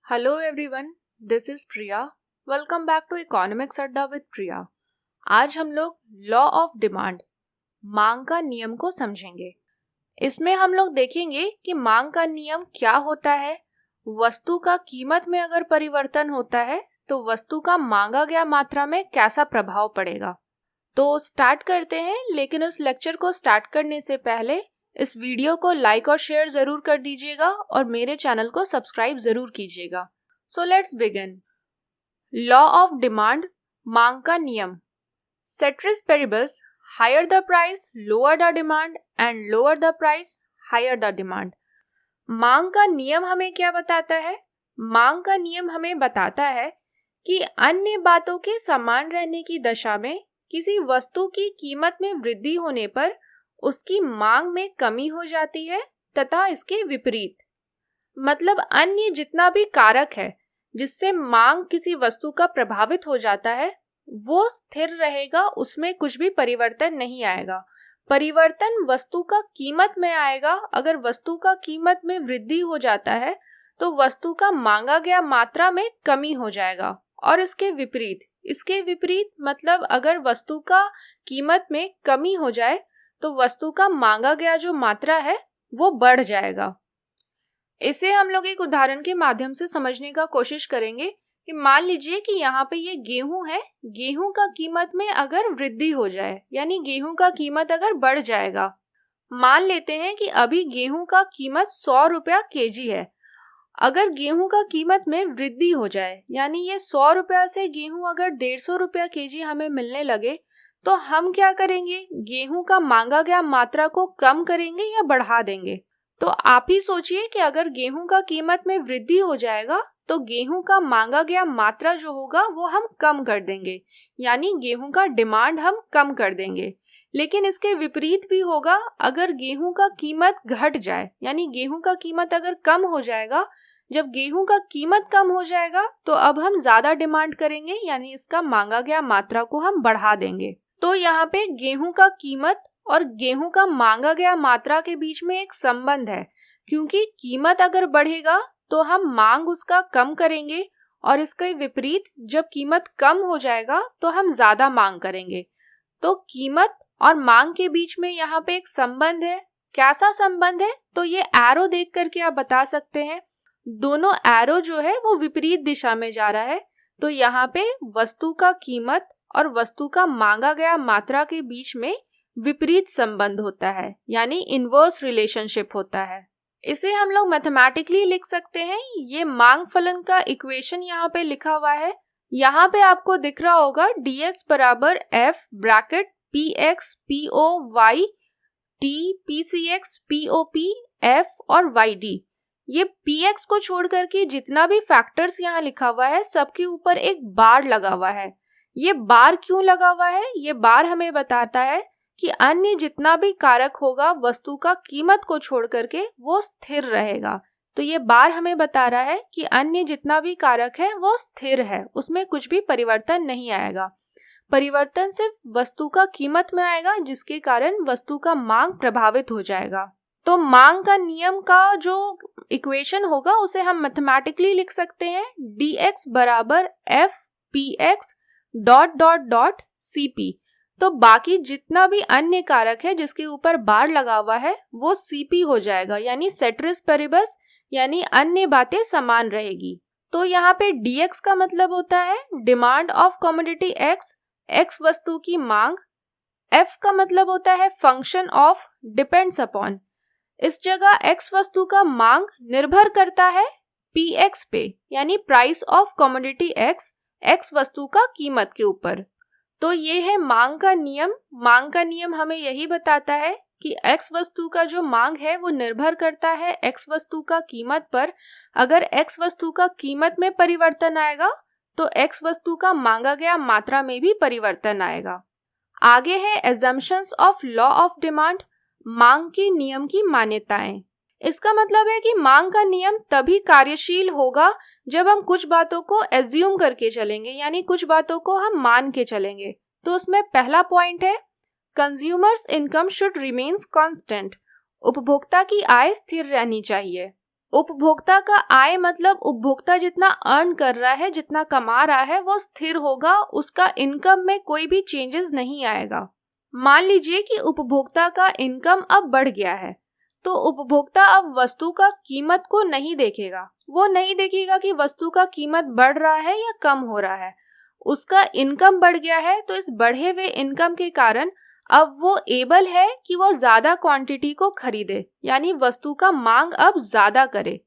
Hello everyone, this is Priya. Welcome back to economics Adda with Priya. आज हम लोग लॉ ऑफ डिमांड, मांग का नियम को समझेंगे। इसमें हम लोग देखेंगे कि मांग का नियम क्या होता है, वस्तु का कीमत में अगर परिवर्तन होता है तो वस्तु का मांगा गया मात्रा में कैसा प्रभाव पड़ेगा। तो स्टार्ट करते हैं, लेकिन इस लेक्चर को स्टार्ट करने से पहले इस वीडियो को लाइक और शेयर जरूर कर दीजिएगा और मेरे चैनल को सब्सक्राइब जरूर कीजिएगा। So let's begin. Law of demand, मांग का नियम। Ceteris paribus, higher the price lower the demand and lower the price higher the demand. मांग का नियम हमें क्या बताता है? मांग का नियम हमें बताता है कि अन्य बातों के समान रहने की दशा में किसी वस्तु की कीमत में वृद्धि होने पर उसकी मांग में कमी हो जाती है तथा इसके विपरीत। मतलब अन्य जितना भी कारक है जिससे मांग किसी वस्तु का प्रभावित हो जाता है वो स्थिर रहेगा, उसमें कुछ भी परिवर्तन नहीं आएगा। परिवर्तन वस्तु का कीमत में आएगा। अगर वस्तु का कीमत में वृद्धि हो जाता है तो वस्तु का मांगा गया मात्रा में कमी हो जाएगा। और इसके विपरीत मतलब अगर वस्तु का कीमत में कमी हो जाए तो वस्तु का मांगा गया जो मात्रा है वो बढ़ जाएगा। इसे हम लोग एक उदाहरण के माध्यम से समझने का कोशिश करेंगे कि मान लीजिए कि यहाँ पे ये गेहूं है, गेहूं का कीमत में अगर वृद्धि हो जाए यानी गेहूं का कीमत अगर बढ़ जाएगा। मान लेते हैं कि अभी गेहूं का कीमत 100 रुपया केजी है। अगर गेहूं का कीमत में वृद्धि हो जाए यानी ये 100 रुपया से गेहूं अगर 150 रुपया केजी हमें मिलने लगे तो हम क्या करेंगे? गेहूं का मांगा गया मात्रा को कम करेंगे या बढ़ा देंगे? तो आप ही सोचिए कि अगर गेहूं का कीमत में वृद्धि हो जाएगा तो गेहूं का मांगा गया मात्रा जो होगा वो हम कम कर देंगे, यानी गेहूं का डिमांड हम कम कर देंगे। लेकिन इसके विपरीत भी होगा। अगर गेहूं का कीमत घट जाए यानी गेहूं का कीमत अगर कम हो जाएगा, जब गेहूं का कीमत कम हो जाएगा तो अब हम ज्यादा डिमांड करेंगे यानी इसका मांगा गया मात्रा को हम बढ़ा देंगे। तो यहाँ पे गेहूं का कीमत और गेहूं का मांगा गया मात्रा के बीच में एक संबंध है, क्योंकि कीमत अगर बढ़ेगा तो हम मांग उसका कम करेंगे और इसके विपरीत जब कीमत कम हो जाएगा तो हम ज्यादा मांग करेंगे। तो कीमत और मांग के बीच में यहाँ पे एक संबंध है। कैसा संबंध है? तो ये एरो देख करके आप बता सकते हैं। दोनों एरो जो है वो विपरीत दिशा में जा रहा है। तो यहाँ पे वस्तु का कीमत और वस्तु का मांगा गया मात्रा के बीच में विपरीत संबंध होता है, यानी इनवर्स रिलेशनशिप होता है। इसे हम लोग मैथमेटिकली लिख सकते हैं। ये मांग फलन का इक्वेशन यहाँ पे लिखा हुआ है। यहाँ पे आपको दिख रहा होगा dx बराबर f bracket px py t pcx pop f और yd। ये px को छोड़ करके जितना भी फैक्टर्स यहाँ लिखा हुआ है सबके ऊपर एक बार लगा हुआ है। ये बार क्यों लगा हुआ है? ये बार हमें बताता है कि अन्य जितना भी कारक होगा वस्तु का कीमत को छोड़ करके वो स्थिर रहेगा। तो ये बार हमें बता रहा है कि अन्य जितना भी कारक है वो स्थिर है, उसमें कुछ भी परिवर्तन नहीं आएगा। परिवर्तन सिर्फ वस्तु का कीमत में आएगा, जिसके कारण वस्तु का मांग प्रभावित हो जाएगा। तो मांग का नियम का जो इक्वेशन होगा उसे हम मैथमेटिकली लिख सकते हैं dx बराबर f px dot dot dot cp। तो बाकी जितना भी अन्य कारक है जिसके ऊपर बार लगा हुआ है वो cp हो जाएगा, यानी सेट्रिस पेरिबस, यानी अन्य बातें समान रहेगी। तो यहाँ पे dx का मतलब होता है डिमांड ऑफ कमोडिटी x वस्तु की मांग। f का मतलब होता है फंक्शन ऑफ डिपेंड्स अपॉन। इस जगह x वस्तु का मांग निर्भर करता है px पे, यानी प्राइस ऑफ कमोडिटी x वस्तु का कीमत के ऊपर। तो ये है मांग का नियम। मांग का नियम हमें यही बताता है कि x वस्तु का जो मांग है वो निर्भर करता है x वस्तु का कीमत पर। अगर x वस्तु का कीमत में परिवर्तन आएगा तो x वस्तु का मांगा गया मात्रा में भी परिवर्तन आएगा। आगे है assumptions of law of demand, मांग के नियम की मान्यताएं। इसका मतलब है कि मांग का नियम तभी कार्यशील होगा जब हम कुछ बातों को एज्यूम करके चलेंगे, यानी कुछ बातों को हम मान के चलेंगे। तो उसमें पहला पॉइंट है consumers income should remains constant. उपभोक्ता की आय स्थिर रहनी चाहिए। उपभोक्ता का आय मतलब उपभोक्ता जितना अर्न कर रहा है, जितना कमा रहा है, वो स्थिर होगा, उसका इनकम में कोई भी चेंजेस नहीं आएगा। मान लीजिए कि उपभोक्ता का इनकम अब बढ़ गया है, तो उपभोक्ता अब वस्तु का कीमत को नहीं देखेगा। वो नहीं देखेगा कि वस्तु का कीमत बढ़ रहा है या कम हो रहा है। उसका इनकम बढ़ गया है, तो इस बढ़े हुए इनकम के कारण अब वो एबल है कि वो ज्यादा क्वांटिटी को खरीदे, यानी वस्तु का मांग अब ज्यादा करे।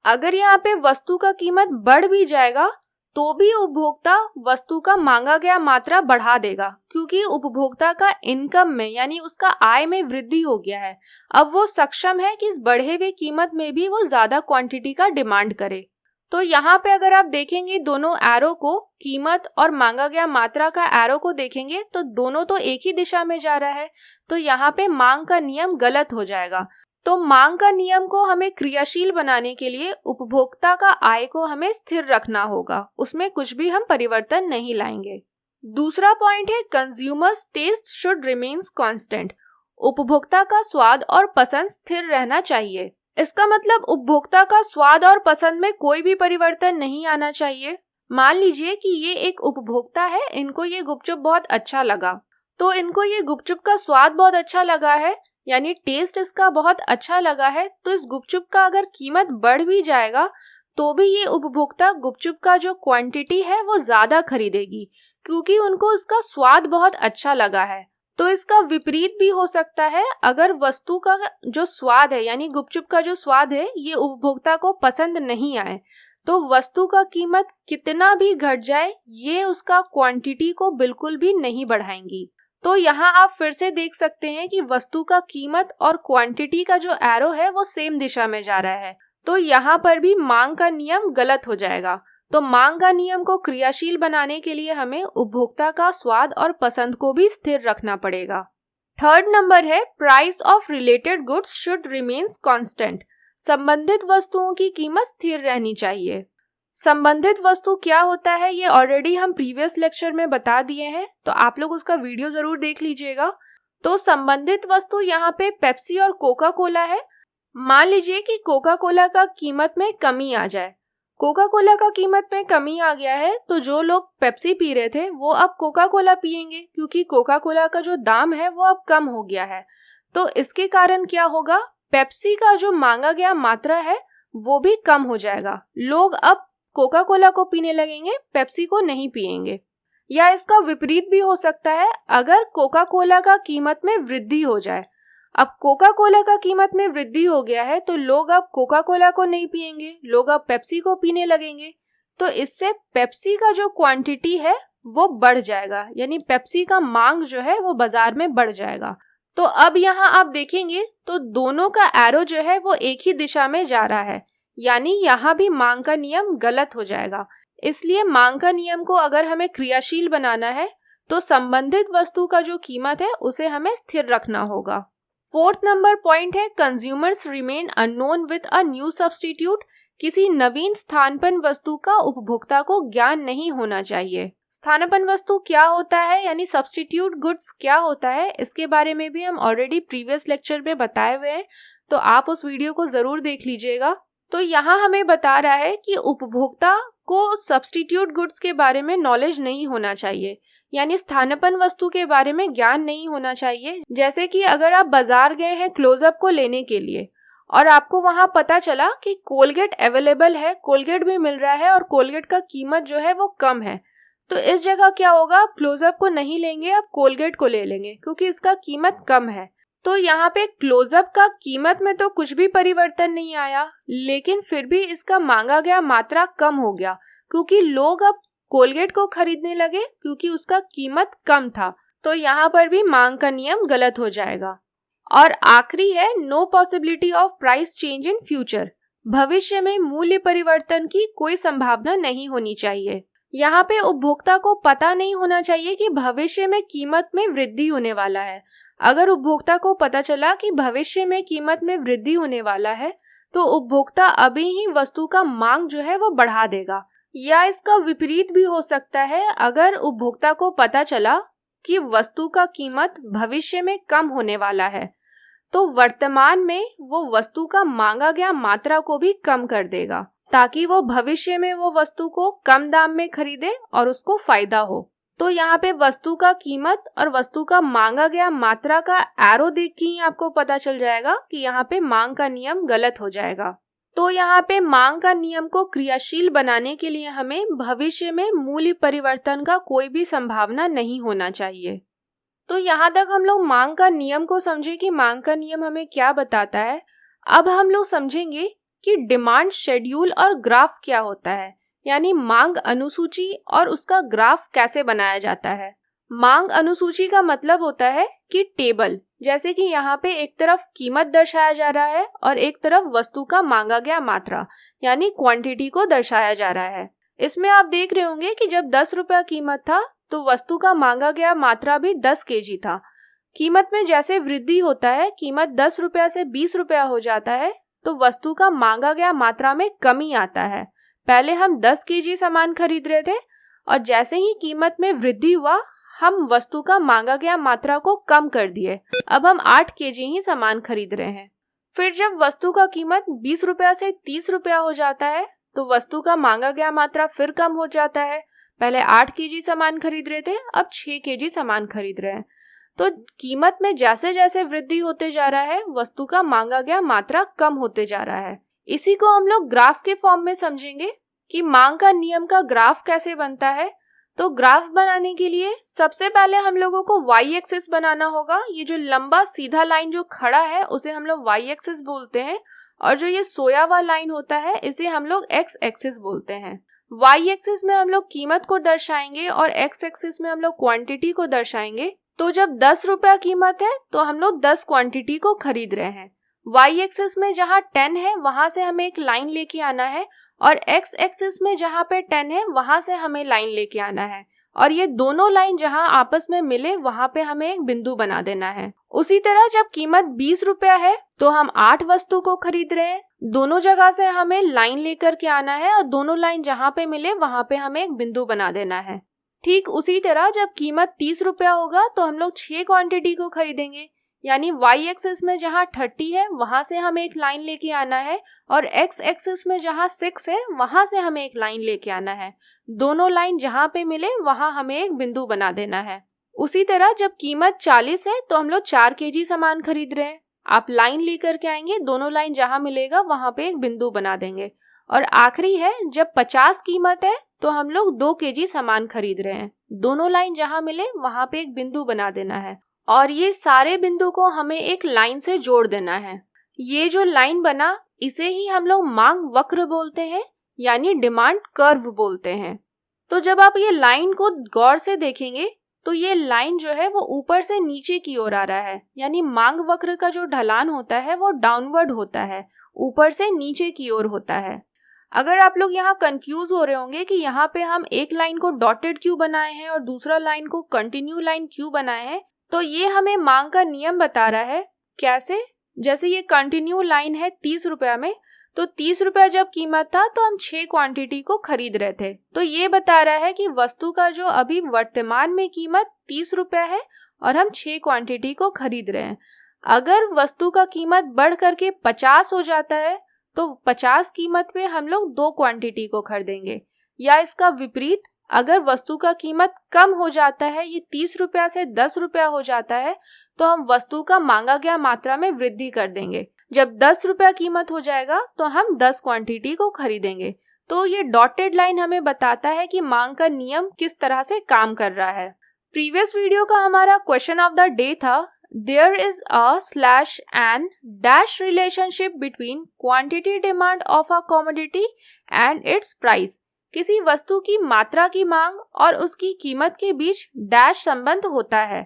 अगर यहाँ पे वस्तु का कीमत बढ़ भी जाएगा तो भी उपभोक्ता वस्तु का मांगा गया मात्रा बढ़ा देगा, क्योंकि उपभोक्ता का इनकम में यानी उसका आय में वृद्धि हो गया है। अब वो सक्षम है कि इस बढ़े हुए कीमत में भी वो ज्यादा क्वांटिटी का डिमांड करे। तो यहाँ पे अगर आप देखेंगे दोनों एरो को, कीमत और मांगा गया मात्रा का एरो को देखेंगे तो दोनों तो एक ही दिशा में जा रहा है, तो यहाँ पे मांग का नियम गलत हो जाएगा। तो मांग का नियम को हमें क्रियाशील बनाने के लिए उपभोक्ता का आय को हमें स्थिर रखना होगा, उसमें कुछ भी हम परिवर्तन नहीं लाएंगे। दूसरा पॉइंट है consumers taste should remains constant. उपभोक्ता का स्वाद और पसंद स्थिर रहना चाहिए। इसका मतलब उपभोक्ता का स्वाद और पसंद में कोई भी परिवर्तन नहीं आना चाहिए। मान लीजिए कि ये एक उपभोक्ता है, इनको ये गुपचुप बहुत अच्छा लगा, तो इनको ये गुपचुप का स्वाद बहुत अच्छा लगा है, यानी टेस्ट इसका बहुत अच्छा लगा है, तो इस गुपचुप का अगर कीमत बढ़ भी जाएगा तो भी ये उपभोक्ता गुपचुप का जो क्वांटिटी है वो ज्यादा खरीदेगी, क्योंकि उनको इसका स्वाद बहुत अच्छा लगा है। तो इसका विपरीत भी हो सकता है, अगर वस्तु का जो स्वाद है यानी गुपचुप का जो स्वाद है ये उपभोक्ता को पसंद नहीं आए, तो वस्तु का कीमत कितना भी घट जाए ये उसका क्वांटिटी को बिल्कुल भी नहीं बढ़ाएंगी। तो यहाँ आप फिर से देख सकते हैं कि वस्तु का कीमत और क्वांटिटी का जो एरो है वो सेम दिशा में जा रहा है, तो यहाँ पर भी मांग का नियम गलत हो जाएगा। तो मांग का नियम को क्रियाशील बनाने के लिए हमें उपभोक्ता का स्वाद और पसंद को भी स्थिर रखना पड़ेगा। थर्ड नंबर है price of related goods should remains constant. संबंधित वस्तुओं की कीमत स्थिर रहनी चाहिए। संबंधित वस्तु क्या होता है ये ऑलरेडी हम प्रीवियस लेक्चर में बता दिए हैं, तो आप लोग उसका वीडियो जरूर देख लीजिएगा। तो संबंधित वस्तु यहाँ पे पेप्सी और कोका कोला है। मान लीजिए कि कोका कोला का कीमत में कमी आ जाए, कोका कोला का कीमत में कमी आ गया है, तो जो लोग पेप्सी पी रहे थे वो अब कोका कोला पियेंगे, क्योंकि कोका कोला का जो दाम है वो अब कम हो गया है। तो इसके कारण क्या होगा, पेप्सी का जो मांगा गया मात्रा है वो भी कम हो जाएगा। लोग अब कोका कोला को पीने लगेंगे, पेप्सी को नहीं पियेंगे। या इसका विपरीत भी हो सकता है, अगर कोका कोला का कीमत में वृद्धि हो जाए। अब कोका कोला का कीमत में वृद्धि हो गया है तो लोग अब कोका कोला को नहीं पियेंगे, लोग अब पेप्सी को पीने लगेंगे। तो इससे पेप्सी का जो क्वांटिटी है वो बढ़ जाएगा, यानी पेप्सी का मांग जो है वो बाजार में बढ़ जाएगा। तो अब यहाँ आप देखेंगे तो दोनों का एरो जो है वो एक ही दिशा में जा रहा है, यानी यहाँ भी मांग का नियम गलत हो जाएगा। इसलिए मांग का नियम को अगर हमें क्रियाशील बनाना है तो संबंधित वस्तु का जो कीमत है उसे हमें स्थिर रखना होगा। फोर्थ नंबर पॉइंट है consumers remain unknown with a new substitute. किसी नवीन स्थानपन्न वस्तु का उपभोक्ता को ज्ञान नहीं होना चाहिए। स्थानापन्न वस्तु क्या होता है यानी सब्स्टिट्यूट गुड्स क्या होता है, इसके बारे में भी हम ऑलरेडी प्रीवियस लेक्चर में बताए हुए हैं, तो आप उस वीडियो को जरूर देख लीजिएगा। तो यहाँ हमें बता रहा है कि उपभोक्ता को सब्स्टिट्यूट गुड्स के बारे में नॉलेज नहीं होना चाहिए, यानी स्थानापन्न वस्तु के बारे में ज्ञान नहीं होना चाहिए। जैसे कि अगर आप बाजार गए हैं क्लोजअप को लेने के लिए और आपको वहां पता चला कि कोलगेट अवेलेबल है, कोलगेट भी मिल रहा है और कोलगेट का कीमत जो है वो कम है, तो इस जगह क्या होगा, आप क्लोजअप को नहीं लेंगे, आप कोलगेट को ले लेंगे क्योंकि इसका कीमत कम है। तो यहाँ पे क्लोजअप का कीमत में तो कुछ भी परिवर्तन नहीं आया, लेकिन फिर भी इसका मांगा गया मात्रा कम हो गया, क्योंकि लोग अब कोलगेट को खरीदने लगे क्योंकि उसका कीमत कम था। तो यहाँ पर भी मांग का नियम गलत हो जाएगा। और आखिरी है no possibility of price change in future. भविष्य में मूल्य परिवर्तन की कोई संभावना नहीं होनी चाहिए। यहाँ पे उपभोक्ता को पता नहीं होना चाहिए कि भविष्य में कीमत में वृद्धि होने वाला है। अगर उपभोक्ता को पता चला कि भविष्य में कीमत में वृद्धि होने वाला है तो उपभोक्ता अभी ही वस्तु का मांग जो है वो बढ़ा देगा। या इसका विपरीत भी हो सकता है, अगर उपभोक्ता को पता चला कि वस्तु का कीमत भविष्य में कम होने वाला है तो वर्तमान में वो वस्तु का मांगा गया मात्रा को भी कम कर देगा, ताकि वो भविष्य में वो वस्तु को कम दाम में खरीदे और उसको फायदा हो। तो यहाँ पे वस्तु का कीमत और वस्तु का मांगा गया मात्रा का एरो देख के ही आपको पता चल जाएगा कि यहाँ पे मांग का नियम गलत हो जाएगा। तो यहाँ पे मांग का नियम को क्रियाशील बनाने के लिए हमें भविष्य में मूल्य परिवर्तन का कोई भी संभावना नहीं होना चाहिए। तो यहाँ तक हम लोग मांग का नियम को समझे कि मांग का नियम हमें क्या बताता है। अब हम लोग समझेंगे कि डिमांड शेड्यूल और ग्राफ क्या होता है, यानी मांग अनुसूची और उसका ग्राफ कैसे बनाया जाता है। मांग अनुसूची का मतलब होता है कि टेबल, जैसे कि यहाँ पे एक तरफ कीमत दर्शाया जा रहा है और एक तरफ वस्तु का मांगा गया मात्रा यानी क्वांटिटी को दर्शाया जा रहा है। इसमें आप देख रहे होंगे कि जब 10 रुपया कीमत था तो वस्तु का मांगा गया मात्रा भी 10 kg था। कीमत में जैसे वृद्धि होता है, कीमत 10 रुपया से 20 रुपया हो जाता है, तो वस्तु का मांगा गया मात्रा में कमी आता है। पहले हम 10 kg सामान खरीद रहे थे और जैसे ही कीमत में वृद्धि हुआ हम वस्तु का मांगा गया मात्रा को कम कर दिए। अब हम 8 kg ही सामान खरीद रहे हैं। फिर जब वस्तु का कीमत 20 रुपया से 30 रुपया हो जाता है तो वस्तु का मांगा गया मात्रा फिर कम हो जाता है। पहले 8 kg सामान खरीद रहे थे, अब 6 kg सामान खरीद रहे हैं। तो कीमत में जैसे जैसे वृद्धि होते जा रहा है वस्तु का मांगा गया मात्रा कम होते जा रहा है। इसी को हम लोग ग्राफ के फॉर्म में समझेंगे कि मांग का नियम का ग्राफ कैसे बनता है। तो ग्राफ बनाने के लिए सबसे पहले हम लोगों को वाई एक्सिस बनाना होगा। ये जो लंबा सीधा लाइन जो खड़ा है उसे हम लोग वाई एक्सिस बोलते हैं, और जो ये सोया हुआ लाइन होता है इसे हम लोग एक्स एक्सिस बोलते हैं। वाई एक्सिस में हम लोग कीमत को दर्शाएंगे और एक्स एक्सिस में हम लोग क्वांटिटी को दर्शाएंगे। तो जब 10 रुपया कीमत है तो हम लोग 10 क्वांटिटी को खरीद रहे हैं। वाई एक्सिस में जहाँ 10 है वहां से हमें एक लाइन लेके आना है, और एक्स एक्सिस में जहाँ पे 10 है वहां से हमें लाइन लेके आना है, और ये दोनों लाइन जहाँ आपस में मिले वहां पे हमें एक बिंदु बना देना है। उसी तरह जब कीमत 20 रुपया है तो हम 8 वस्तु को खरीद रहे हैं। दोनों जगह से हमें लाइन लेकर के आना है और दोनों लाइन जहाँ पे मिले वहां पे हमें एक बिंदु बना देना है। ठीक उसी तरह जब कीमत 30 रुपया होगा तो हम लोग 6 क्वांटिटी को खरीदेंगे, यानी वाई एक्सिस में जहाँ 30 है वहां से हमें एक लाइन लेके आना है, और एक्स एक्सिस में जहाँ 6 है वहां से हमें एक लाइन लेके आना है। दोनों लाइन जहाँ पे मिले वहां हमें एक बिंदु बना देना है। उसी तरह जब कीमत 40 है तो हम लोग 4 kg सामान खरीद रहे हैं। आप लाइन लेकर के आएंगे, दोनों लाइन जहाँ मिलेगा वहां पे एक बिंदु बना देंगे। और आखिरी है जब 50 कीमत है तो हम लोग 2 kg सामान खरीद रहे हैं। दोनों लाइन जहाँ मिले वहां पे एक बिंदु बना देना है, और ये सारे बिंदु को हमें एक लाइन से जोड़ देना है। ये जो लाइन बना इसे ही हम लोग मांग वक्र बोलते हैं, यानी डिमांड कर्व बोलते हैं। तो जब आप ये लाइन को गौर से देखेंगे तो ये लाइन जो है वो ऊपर से नीचे की ओर आ रहा है, यानी मांग वक्र का जो ढलान होता है वो डाउनवर्ड होता है, ऊपर से नीचे की ओर होता है। अगर आप लोग यहाँ कंफ्यूज हो रहे होंगे कि यहाँ पे हम एक लाइन को डॉटेड क्यों बनाए हैं और दूसरा लाइन को कंटिन्यू लाइन क्यों बनाए हैं, तो ये हमें मांग का नियम बता रहा है। कैसे? जैसे ये कंटिन्यू लाइन है 30 रुपया में, तो 30 रुपया जब कीमत था तो हम 6 क्वांटिटी को खरीद रहे थे। तो ये बता रहा है कि वस्तु का जो अभी वर्तमान में कीमत 30 रुपया है और हम 6 क्वांटिटी को खरीद रहे हैं। अगर वस्तु का कीमत बढ़ करके 50 हो जाता है तो 50 कीमत में हम लोग 2 क्वांटिटी को खरीदेंगे, या इसका विपरीत अगर वस्तु का कीमत कम हो जाता है, ये 30 रुपया से 10 रुपया हो जाता है, तो हम वस्तु का मांगा गया मात्रा में वृद्धि कर देंगे। जब 10 रुपया कीमत हो जाएगा तो हम 10 क्वांटिटी को खरीदेंगे। तो ये डॉटेड लाइन हमें बताता है कि मांग का नियम किस तरह से काम कर रहा है। प्रीवियस वीडियो का हमारा क्वेश्चन ऑफ द डे था, there is a slash and dash relationship between quantity demand of a commodity and its price. किसी वस्तु की मात्रा की मांग और उसकी कीमत के बीच डैश संबंध होता है।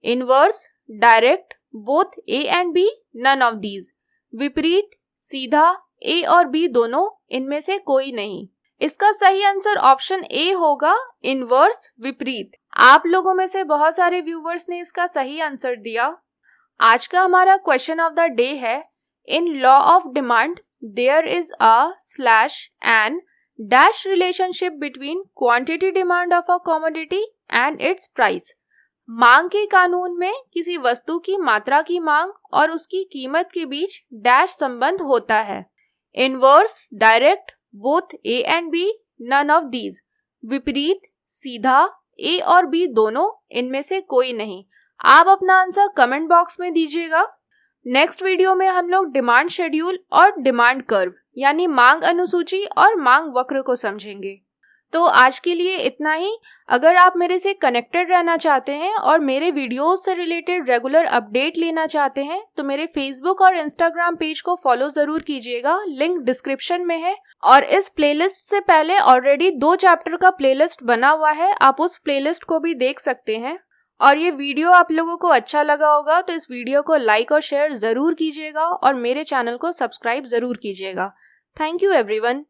Inverse, direct, both A and B, none of these. विपरीत, सीधा, ए और बी दोनों, इनमें से कोई नहीं। इसका सही आंसर ऑप्शन ए होगा, इनवर्स, विपरीत। आप लोगों में से बहुत सारे व्यूवर्स ने इसका सही आंसर दिया। आज का हमारा क्वेश्चन ऑफ द डे है, in law of demand there is a slash and dash relationship between quantity demand of a commodity and its price. मांग के कानून में किसी वस्तु की मात्रा की मांग और उसकी कीमत के बीच डैश संबंध होता है। Inverse, direct, both A and B, none of these. विपरीत, सीधा, ए और बी दोनों, इनमें से कोई नहीं। आप अपना आंसर कमेंट बॉक्स में दीजिएगा। नेक्स्ट वीडियो में हम लोग डिमांड शेड्यूल और डिमांड कर्व यानी मांग अनुसूची और मांग वक्र को समझेंगे। तो आज के लिए इतना ही। अगर आप मेरे से कनेक्टेड रहना चाहते हैं और मेरे वीडियोस से रिलेटेड रेगुलर अपडेट लेना चाहते हैं तो मेरे फेसबुक और इंस्टाग्राम पेज को फॉलो ज़रूर कीजिएगा, लिंक डिस्क्रिप्शन में है। और इस प्लेलिस्ट से पहले ऑलरेडी 2 चैप्टर का प्लेलिस्ट बना हुआ है, आप उस प्लेलिस्ट को भी देख सकते हैं। और ये वीडियो आप लोगों को अच्छा लगा होगा तो इस वीडियो को लाइक और शेयर ज़रूर कीजिएगा और मेरे चैनल को सब्सक्राइब ज़रूर कीजिएगा। Thank you everyone.